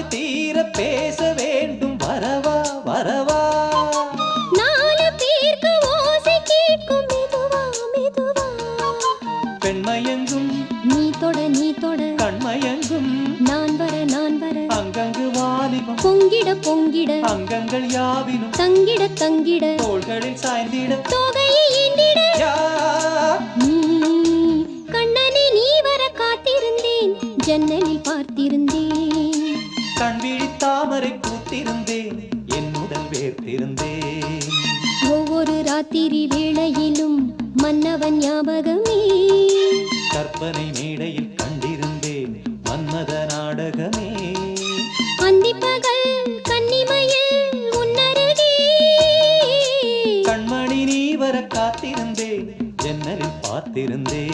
ஆசை தீர பேச வேண்டும் வரவா வரவா நாலு பேருக்கு ஓசை கேட்கும் மெதுவா மெதுவா பெண்மயங்கும் நீ தொட கண்மயங்கும் நான் வர அங்கங்கு வாலிபம் பொங்கிட பொங்கிட அங்கங்கள் யாவினும் தங்கிட தங்கிட தோள்களில் சாய்ந்திட தொகையை ஏந்திட யா நீ கண்ணனை நீ வர காத்திருந்தேன் ஜன்னலில் பார்த்திருந்தேன் கண் விழித்தாமரை பூத்திருந்தேன் என் முதல் வேர்த்திருந்தேன் ஒவ்வொரு ராத்திரி வேளையிலும் மன்னவன் ஞாபகமே கற்பனை மேடையில் கண்டிருந்தேன் மன்மத நாடகமே அந்திப்பகல் கன்னிமையில் உன்னருகே கண்மணி நீ வர காத்திருந்தேன் ஜன்னலில் பார்த்திருந்தேன்